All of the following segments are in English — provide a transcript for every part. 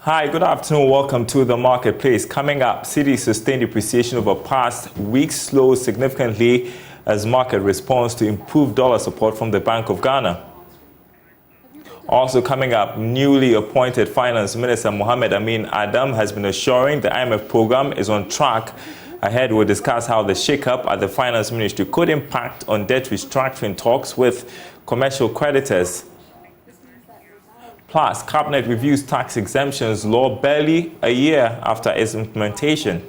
Hi, good afternoon. Welcome to the marketplace. Coming up, cedi sustained depreciation over past weeks slowed significantly as market responds to improved dollar support from the Bank of Ghana. Also coming up, newly appointed Finance Minister Mohamed Amin Adam has been assuring the IMF program is on track. Ahead, we'll discuss how the shake-up at the Finance Ministry could impact on debt restructuring talks with commercial creditors. Plus, Cabinet reviews tax exemptions law barely a year after its implementation.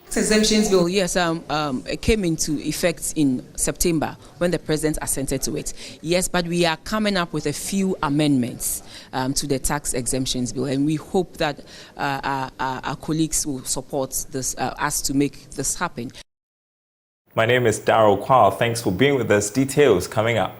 Tax exemptions bill, yes, it came into effect in September when the president assented to it. Yes, but we are coming up with a few amendments to the tax exemptions bill, and we hope that our colleagues will support this, us to make this happen. My name is Daryl. Kwawu. Thanks for being with us. Details coming up.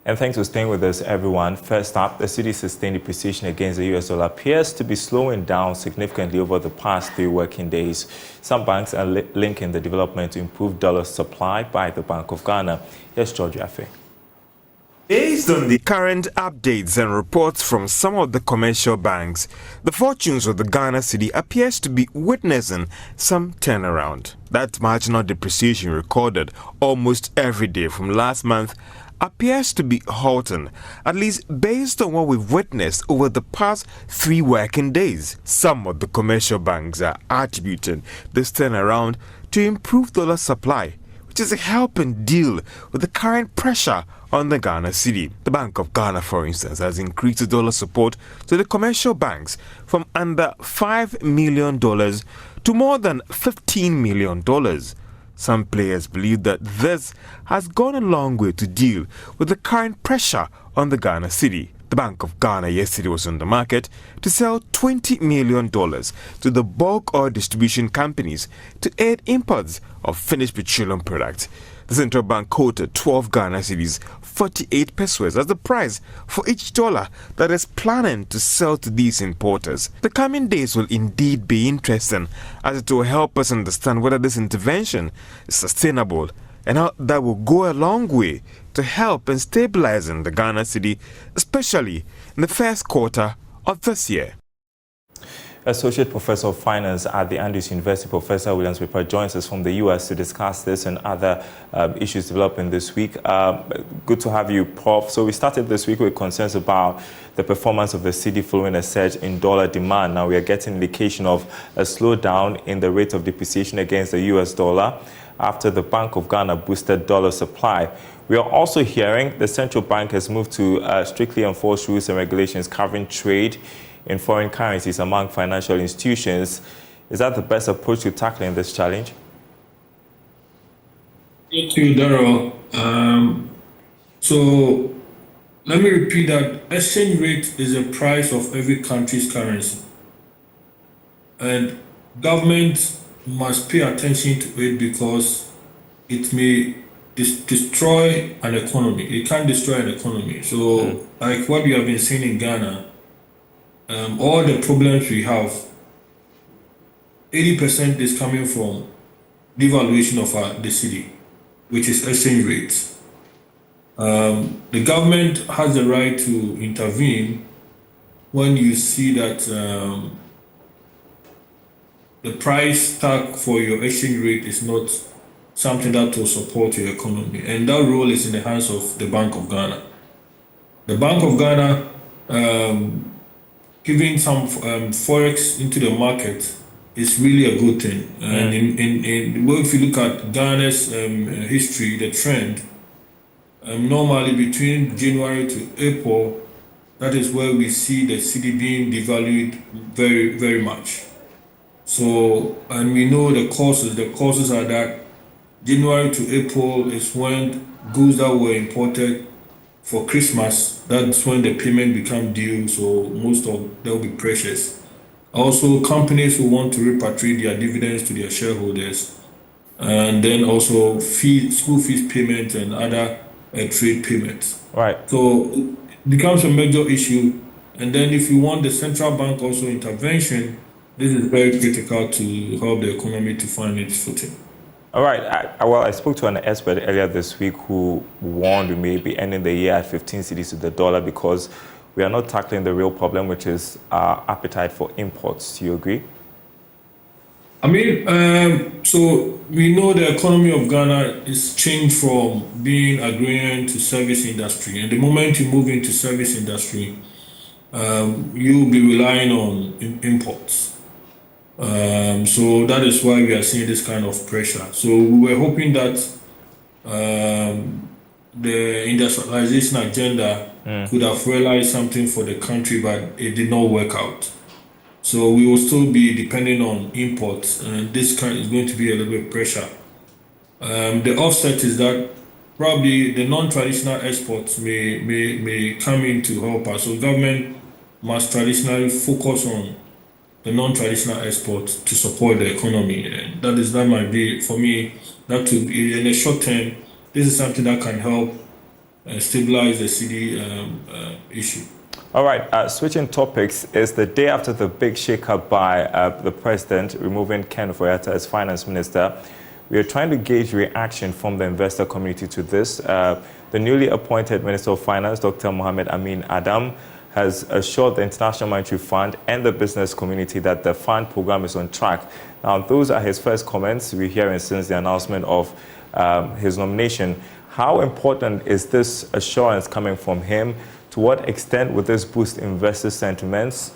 And thanks for staying with us, everyone. First up, the cedi's sustained depreciation against the US dollar appears to be slowing down significantly over the past 3 working days. Some banks are linking the development to improved dollar supply by the Bank of Ghana. Here's George Affe. Based on the current updates and reports from some of the commercial banks, the fortunes of the Ghana cedi appears to be witnessing some turnaround. That marginal depreciation recorded almost every day from last month appears to be halting, at least based on what we've witnessed over the past 3 working days. Some of the commercial banks are attributing this turnaround to improved dollar supply, which is helping deal with the current pressure on the Ghana cedi. The Bank of Ghana, for instance, has increased the dollar support to the commercial banks from under $5 million to more than $15 million. Some players believe that this has gone a long way to deal with the current pressure on the Ghana cedi. The Bank of Ghana yesterday was on the market to sell $20 million to the bulk oil distribution companies to aid imports of finished petroleum products. The central bank quoted 12 Ghana cedis, 48 pesos as the price for each dollar that is planning to sell to these importers. The coming days will indeed be interesting, as it will help us understand whether this intervention is sustainable and how that will go a long way to help in stabilizing the Ghana cedi, especially in the first quarter of this year. Associate Professor of Finance at the Andrews University, Professor Williams Pepper, joins us from the U.S. to discuss this and other issues developing this week. Good to have you, Prof. So we started this week with concerns about the performance of the cedi following a surge in dollar demand. Now we are getting indication of a slowdown in the rate of depreciation against the U.S. dollar after the Bank of Ghana boosted dollar supply. We are also hearing the central bank has moved to strictly enforce rules and regulations covering trade in foreign currencies among financial institutions. Is that the best approach to tackling this challenge? Thank you, Daryl. So let me repeat that exchange rate is the price of every country's currency. And government must pay attention to it because it may destroy an economy. It can destroy an economy. So like what we have been seeing in Ghana, all the problems we have, 80% is coming from devaluation of the cedi. which is exchange rates. The government has the right to intervene when you see that the price tag for your exchange rate is not something that will support your economy. And that role is in the hands of the Bank of Ghana. The Bank of Ghana giving some forex into the market is really a good thing. And if you look at Ghana's history, the trend, normally between January to April, that is where we see the cedi being devalued very, very much. So, and we know the causes. The causes are that January to April is when goods that were imported for Christmas, that's when the payment become due, so most of there will be pressures. Also, companies who want to repatriate their dividends to their shareholders, and then also school fees payment and other trade payments. Right. So it becomes a major issue. And then if you want the central bank also intervention, this is very critical to help the economy to find its footing. All right. I spoke to an expert earlier this week who warned we may be ending the year at 15 cedis to the dollar because we are not tackling the real problem, which is our appetite for imports. Do you agree? I mean, so we know the economy of Ghana is changed from being agrarian to service industry. And the moment you move into service industry, you'll be relying on imports. So that is why we are seeing this kind of pressure. So we were hoping that the industrialization agenda could have realized something for the country, but it did not work out. So we will still be depending on imports, and this kind is going to be a little bit pressure. The offset is that probably the non-traditional exports may come in to help us. So government must traditionally focus on the non-traditional exports to support the economy. And that might be, for me, that to in the short term, this is something that can help stabilize the cedi issue. All right, switching topics, is the day after the big shake-up by the president removing Ken Ofori-Atta as finance minister. We are trying to gauge reaction from the investor community to this. The newly appointed Minister of Finance, Dr. Mohamed Amin Adam, has assured the International Monetary Fund and the business community that the fund program is on track. Now, those are his first comments we're hearing since the announcement of his nomination. How important is this assurance coming from him? To what extent would this boost investor sentiments?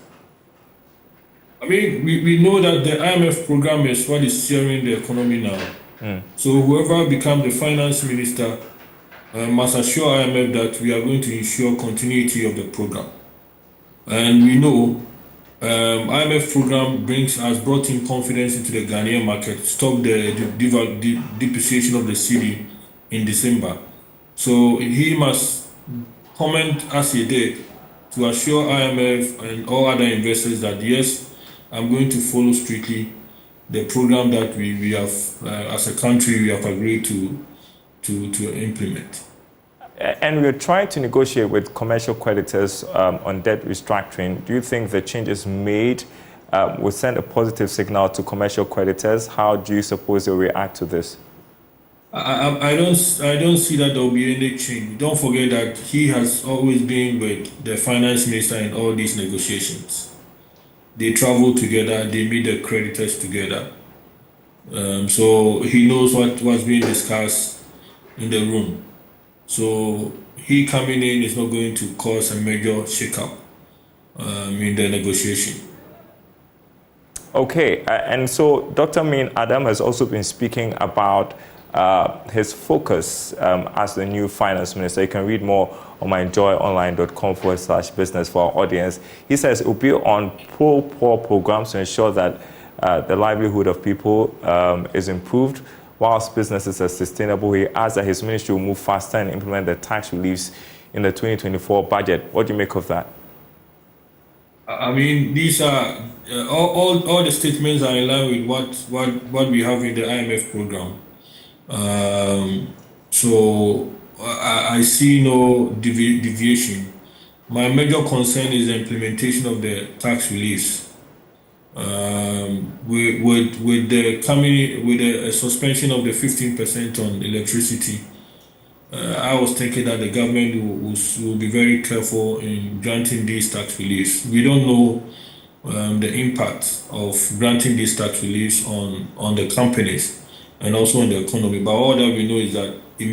I mean, we know that the IMF program is what is steering the economy now. So whoever becomes the finance minister must assure IMF that we are going to ensure continuity of the program. And we know IMF program has brought in confidence into the Ghanaian market, stopped the depreciation of the cedi in December. So he must comment as he did to assure IMF and all other investors that yes, I'm going to follow strictly the program that we have as a country we have agreed to implement. And we're trying to negotiate with commercial creditors on debt restructuring. Do you think the changes made will send a positive signal to commercial creditors? How do you suppose they'll react to this? I don't see that there will be any change. Don't forget that he has always been with the finance minister in all these negotiations. They travel together, they meet the creditors together. So he knows what was being discussed in the room. So he coming in is not going to cause a major shake-up in the negotiation. Okay, and so Dr. Amin Adam has also been speaking about his focus as the new finance minister. You can read more on myjoyonline.com/business for our audience. He says it will be on pro-poor programs to ensure that the livelihood of people is improved, whilst businesses are sustainable. He adds that his ministry will move faster and implement the tax reliefs in the 2024 budget. What do you make of that? I mean, these are all the statements are in line with what we have in the IMF program. So I see no deviation. My major concern is the implementation of the tax reliefs. with the suspension of the 15% on electricity, I was thinking that the government will be very careful in granting these tax reliefs. We don't know the impact of granting these tax reliefs on the companies and also on the economy. But all that we know is that it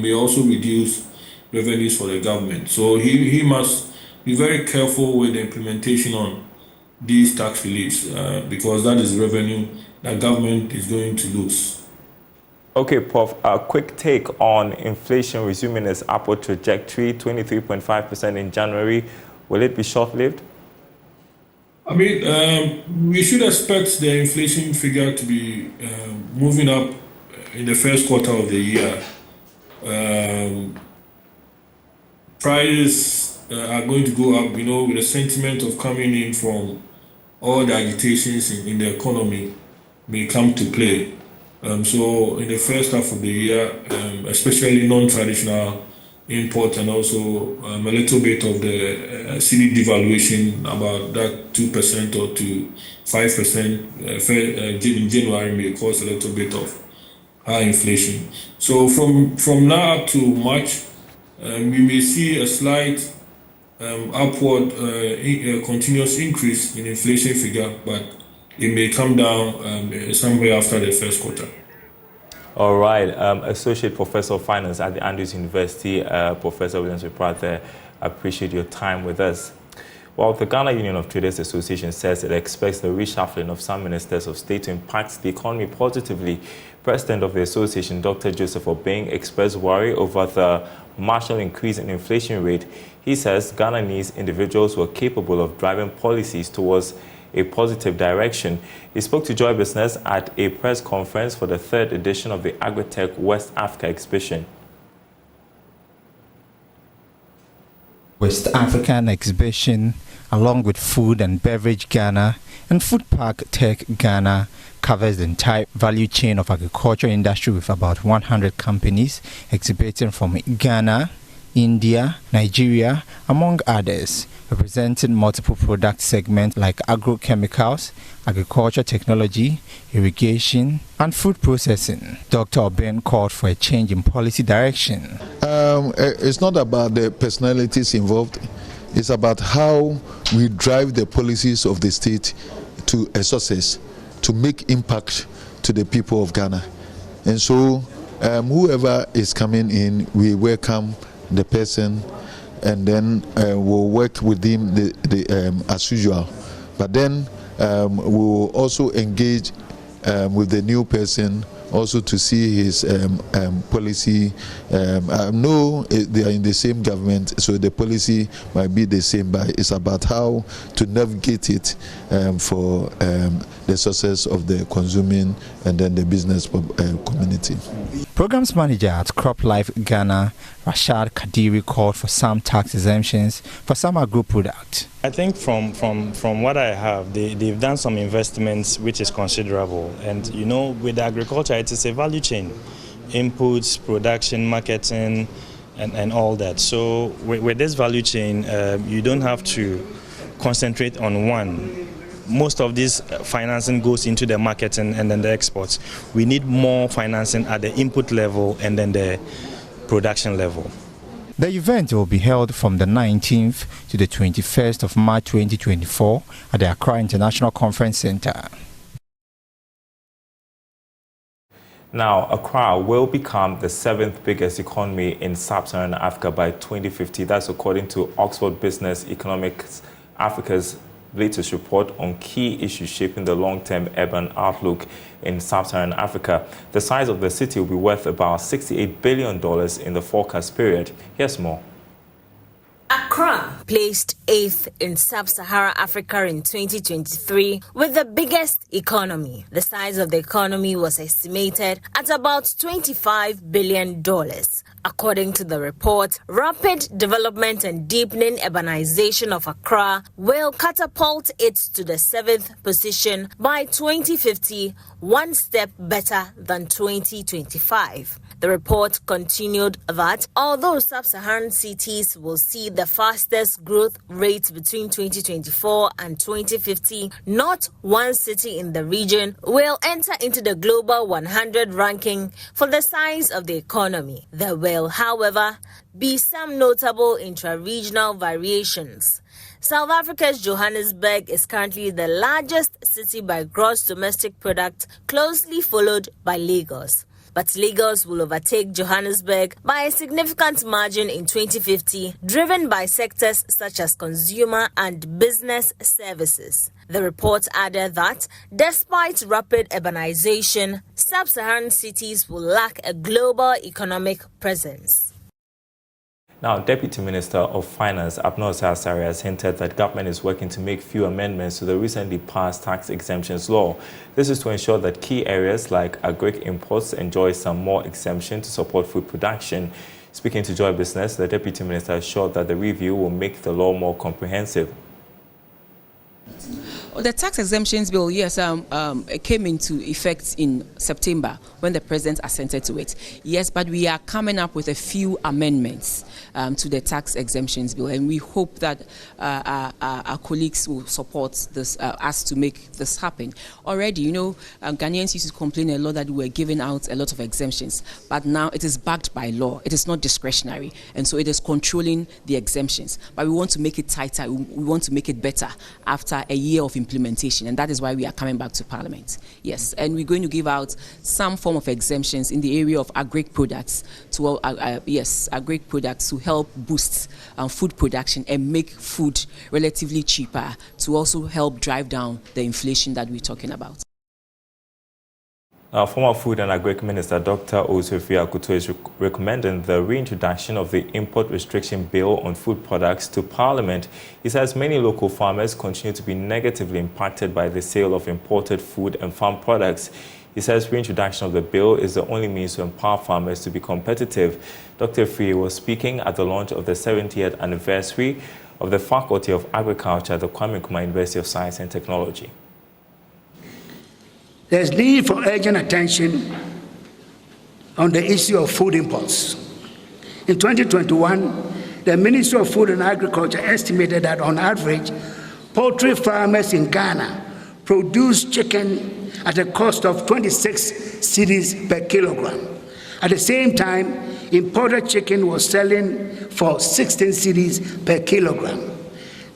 may also reduce revenues for the government. So he must be very careful with the implementation on these tax reliefs because that is revenue that government is going to lose. Okay, Prof, a quick take on inflation resuming its upward trajectory, 23.5% in January. Will it be short-lived? I mean, we should expect the inflation figure to be moving up in the first quarter of the year. Prices are going to go up, with the sentiment of coming in from all the agitations in the economy may come to play. So in the first half of the year, especially non-traditional imports and also a little bit of the cedi devaluation, about that 2% or to 5% in January may cause a little bit of high inflation. So from now up to March, we may see a slight upward continuous increase in inflation figure, but it may come down somewhere after the first quarter. All right. Associate Professor of Finance at the Andrews University, Professor Williams-Wiprath, appreciate your time with us. Well, the Ghana Union of Traders Association says it expects the reshuffling of some ministers of state to impact the economy positively. President of the association, Dr. Joseph Obeng, expressed worry over the marginal increase in inflation rate. He says Ghana needs individuals who are capable of driving policies towards a positive direction. He spoke to Joy Business at a press conference for the third edition of the Agritech West Africa exhibition. West African exhibition, along with Food and Beverage Ghana and Food Park Tech Ghana, covers the entire value chain of agriculture industry with about 100 companies exhibiting from Ghana, India, Nigeria, among others, representing multiple product segments like agrochemicals, agriculture technology, irrigation, and food processing. Dr. Obeng called for a change in policy direction. It's not about the personalities involved. It's about how we drive the policies of the state to a success, to make impact to the people of Ghana. And so whoever is coming in, we welcome the person, and then we'll work with him as usual. But then we'll also engage with the new person also to see his policy. I know they are in the same government, so the policy might be the same, but it's about how to navigate it for the success of the consuming and then the business community. Programs manager at CropLife Ghana, Rashad Kadiri, called for some tax exemptions for some agro products. I think from what I have, they've done some investments which is considerable. And with agriculture, it is a value chain. Inputs, production, marketing, and all that. So with this value chain, you don't have to concentrate on one. Most of this financing goes into the marketing and then the exports. We need more financing at the input level and then the production level. The event will be held from the 19th to the 21st of March 2024 at the Accra International Conference Center. Now, Accra will become the 7th biggest economy in sub-Saharan Africa by 2050. That's according to Oxford Business Economics Africa's latest report on key issues shaping the long-term urban outlook in sub-Saharan Africa. The size of the city will be worth about $68 billion in the forecast period. Here's more. Accra placed 8th in sub-Saharan Africa in 2023 with the biggest economy. The size of the economy was estimated at about $25 billion. According to the report, rapid development and deepening urbanization of Accra will catapult it to the 7th position by 2050, one step better than 2025. The report continued that although sub-Saharan cities will see the fastest growth rate between 2024 and 2050, not one city in the region will enter into the Global 100 ranking for the size of the economy. There will, however, be some notable intra-regional variations. South Africa's Johannesburg is currently the largest city by gross domestic product, closely followed by Lagos. But Lagos will overtake Johannesburg by a significant margin in 2050, driven by sectors such as consumer and business services. The report added that despite rapid urbanization, sub-Saharan cities will lack a global economic presence. Now, Deputy Minister of Finance Abnor Sassari has hinted that government is working to make few amendments to the recently passed tax exemptions law. This is to ensure that key areas like agric imports enjoy some more exemption to support food production. Speaking to Joy Business, the Deputy Minister assured that the review will make the law more comprehensive. The tax exemptions bill, yes, came into effect in September when the President assented to it. Yes, but we are coming up with a few amendments to the tax exemptions bill, and we hope that our colleagues will support this, us to make this happen. Already, you know, Ghanaians used to complain a lot that we were giving out a lot of exemptions, but now it is backed by law. It is not discretionary, and so it is controlling the exemptions. But we want to make it tighter. We want to make it better after a year of implementation, and that is why we are coming back to Parliament. Yes, and we're going to give out some form of exemptions in the area of agric products to agric products to help boost food production and make food relatively cheaper, to also help drive down the inflation that we're talking about. Former Food and Agric Minister Dr. Ofori-Atta is recommending the reintroduction of the import restriction bill on food products to Parliament. He says many local farmers continue to be negatively impacted by the sale of imported food and farm products. He says reintroduction of the bill is the only means to empower farmers to be competitive. Dr. Ofori was speaking at the launch of the 70th anniversary of the Faculty of Agriculture at the Kwame Nkrumah University of Science and Technology. There's need for urgent attention on the issue of food imports. In 2021, the Ministry of Food and Agriculture estimated that on average, poultry farmers in Ghana produce chicken at a cost of 26 cedis per kilogram. At the same time, imported chicken was selling for 16 cedis per kilogram.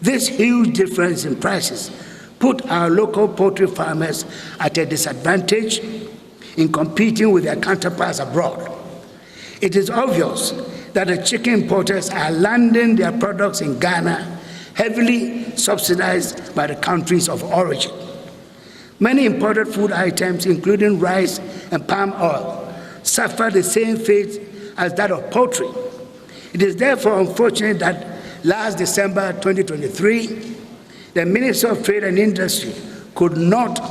This huge difference in prices put our local poultry farmers at a disadvantage in competing with their counterparts abroad. It is obvious that the chicken importers are landing their products in Ghana, heavily subsidized by the countries of origin. Many imported food items, including rice and palm oil, suffer the same fate as that of poultry. It is therefore unfortunate that last December 2023, the Minister of Trade and Industry could not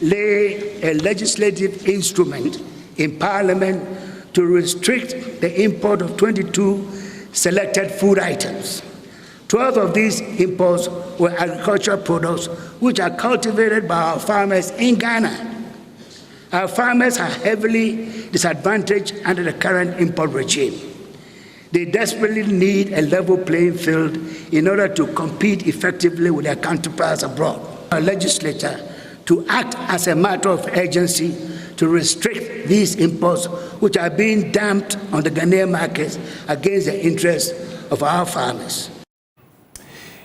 lay a legislative instrument in Parliament to restrict the import of 22 selected food items. 12 of these imports were agricultural products which are cultivated by our farmers in Ghana. Our farmers are heavily disadvantaged under the current import regime. They desperately need a level playing field in order to compete effectively with their counterparts abroad. Our legislature to act as a matter of urgency to restrict these imports, which are being dumped on the Ghanaian markets against the interests of our farmers.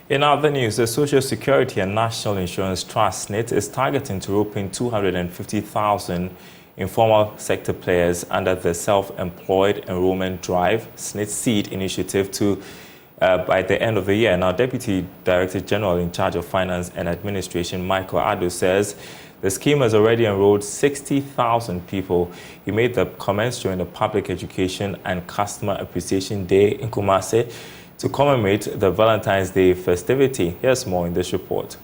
In other news, the Social Security and National Insurance Trust SSNIT is targeting to rope in 250,000 informal sector players under the Self-Employed Enrollment Drive SSNIT Seed initiative by the end of the year. Now, Deputy Director General in charge of Finance and Administration, Michael Ado, says the scheme has already enrolled 60,000 people. He made the comments during the Public Education and Customer Appreciation Day in Kumasi to commemorate the Valentine's Day festivity. Here's more in this report.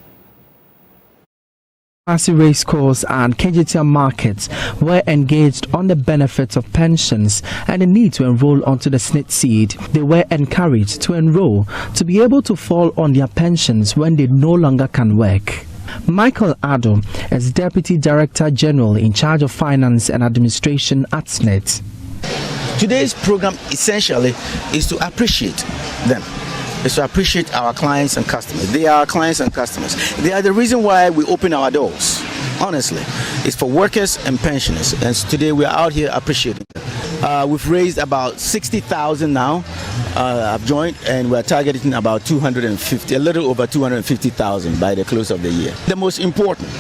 Race course and KGTM markets were engaged on the benefits of pensions and the need to enroll onto the SSNIT seed. They were encouraged to enroll to be able to fall on their pensions when they no longer can work. Michael Ado is Deputy Director General in charge of Finance and Administration at SSNIT. Today's program essentially is to appreciate them. Is to appreciate our clients and customers. They are our clients and customers. They are the reason why we open our doors. Honestly, it's for workers and pensioners. And today we are out here appreciating them. We've raised about 60,000 now. I've joined, and we're targeting about 250, a little over 250,000 by the close of the year. The most important,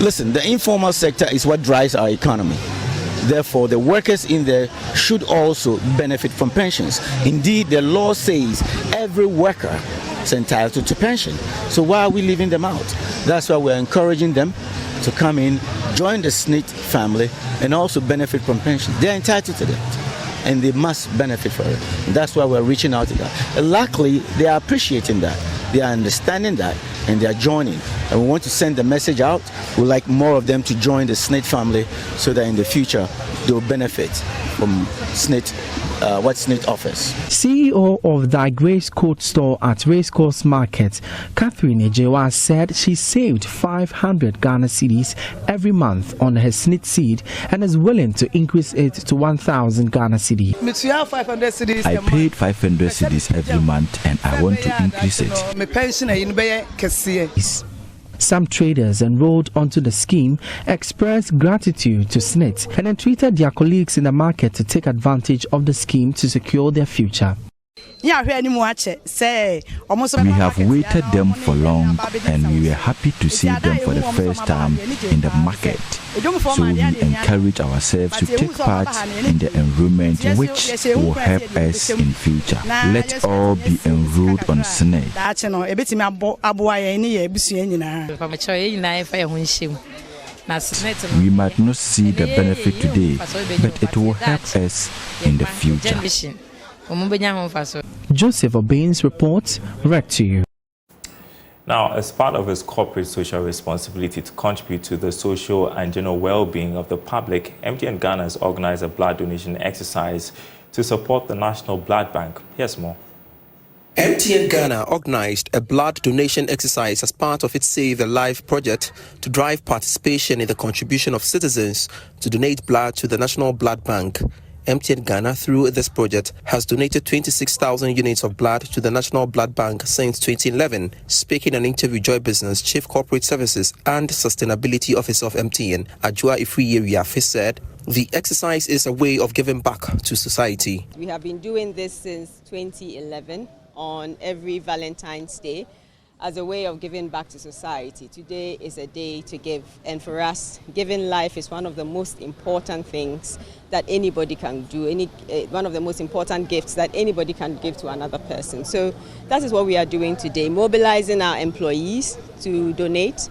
listen, the informal sector is what drives our economy. Therefore, the workers in there should also benefit from pensions. Indeed, the law says every worker is entitled to pension. So why are we leaving them out? That's why we're encouraging them to come in, join the SSNIT family, and also benefit from pension. They're entitled to that, and they must benefit from it. And that's why we're reaching out to that. And luckily, they are appreciating that. They are understanding that, and they are joining. And we want to send the message out. We'd like more of them to join the SSNIT family so that in the future they will benefit from SSNIT, what SSNIT offers. CEO of the Grace Coat store at Racecourse Market, Catherine Ejewa, said she saved 500 Ghana cedis every month on her SSNIT seed and is willing to increase it to 1,000 Ghana cedis. I paid 500 cedis every month and I want to increase it. Some traders enrolled onto the scheme expressed gratitude to SSNIT and entreated their colleagues in the market to take advantage of the scheme to secure their future. We have waited them for long and we were happy to see them for the first time in the market. So we encourage ourselves to take part in the enrollment which will help us in future. Let all be enrolled on SSNIT. We might not see the benefit today, but it will help us in the future. Joseph Obin's report read to you. Now, as part of his corporate social responsibility to contribute to the social and general well-being of the public, MTN Ghana has organized a blood donation exercise to support the National Blood Bank. Here's more. MTN Ghana organized a blood donation exercise as part of its Save the Life project to drive participation in the contribution of citizens to donate blood to the National Blood Bank. MTN Ghana, through this project, has donated 26,000 units of blood to the National Blood Bank since 2011. Speaking on Interview Joy Business, Chief Corporate Services and Sustainability Officer of MTN, Ajua Ifriye said, the exercise is a way of giving back to society. We have been doing this since 2011 on every Valentine's Day as a way of giving back to society. Today is a day to give, and for us, giving life is one of the most important things that anybody can do, one of the most important gifts that anybody can give to another person. So that is what we are doing today, mobilizing our employees to donate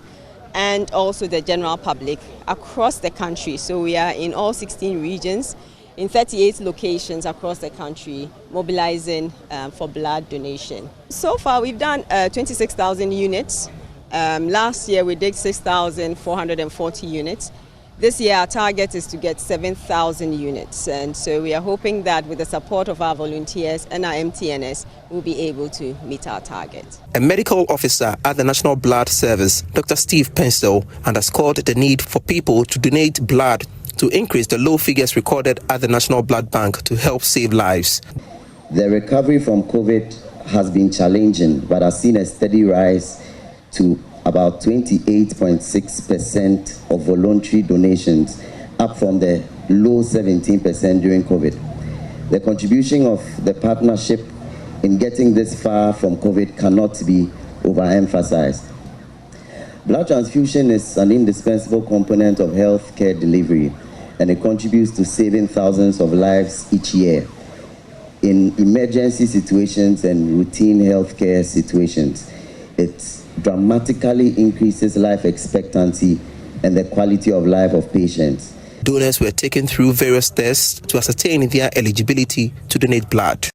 and also the general public across the country. So we are in all 16 regions, in 38 locations across the country, mobilizing for blood donation. So far, we've done 26,000 units. Last year, we did 6,440 units. This year, our target is to get 7,000 units. And so we are hoping that with the support of our volunteers and our MTNs, we'll be able to meet our target. A medical officer at the National Blood Service, Dr. Steve Pensel, underscored the need for people to donate blood to increase the low figures recorded at the National Blood Bank to help save lives. The recovery from COVID has been challenging, but has seen a steady rise to about 28.6% of voluntary donations, up from the low 17% during COVID. The contribution of the partnership in getting this far from COVID cannot be overemphasized. Blood transfusion is an indispensable component of healthcare delivery, and it contributes to saving thousands of lives each year. In emergency situations and routine healthcare situations, it dramatically increases life expectancy and the quality of life of patients. Donors were taken through various tests to ascertain their eligibility to donate blood.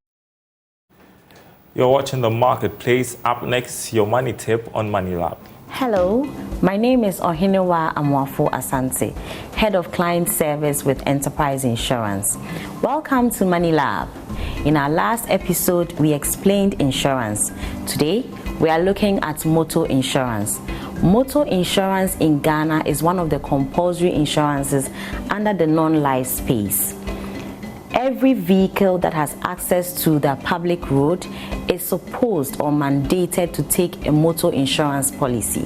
You're watching The Marketplace. Up next, your money tip on Money Lab. Hello, my name is Ohinewa Amwafo Asante, Head of Client Service with Enterprise Insurance. Welcome to Money Lab. In our last episode, we explained insurance. Today, we are looking at motor insurance. Motor insurance in Ghana is one of the compulsory insurances under the non-life space. Every vehicle that has access to the public road is supposed or mandated to take a motor insurance policy.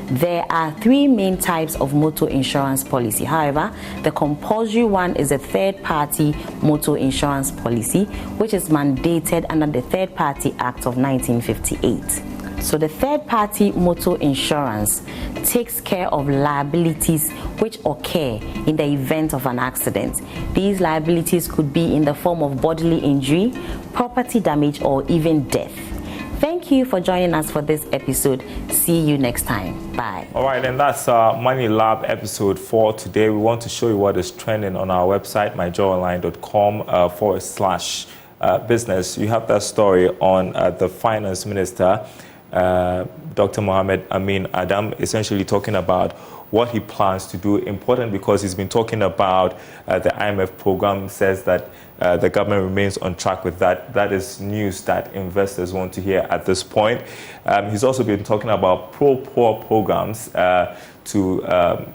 There are three main types of motor insurance policy. However, the compulsory one is a third-party motor insurance policy, which is mandated under the Third Party Act of 1958. So the third-party motor insurance takes care of liabilities which occur in the event of an accident. These liabilities could be in the form of bodily injury, property damage, or even death. Thank you for joining us for this episode. See you next time. Bye. All right, and that's Money Lab episode 4 today. We want to show you what is trending on our website, myjoyonline.com/business. You have that story on the finance minister, Dr. Mohammed Amin Adam, essentially talking about what he plans to do. Important because he's been talking about the IMF program, says that the government remains on track with that. That is news that investors want to hear at this point. He's also been talking about pro-poor programs to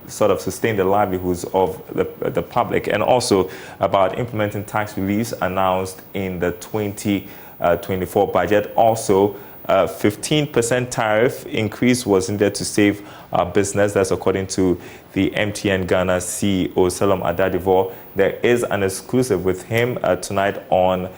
sort of sustain the livelihoods of the public, and also about implementing tax reliefs announced in the 2024 budget. Also, 15% tariff increase was needed to save our business. That's according to the MTN Ghana CEO, Salom Adadivo. There is an exclusive with him tonight on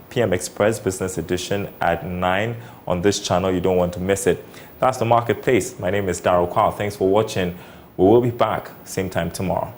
PM Express Business Edition at 9 on this channel. You don't want to miss it. That's the marketplace. My name is Daryl. Thanks for watching. We will be back same time tomorrow.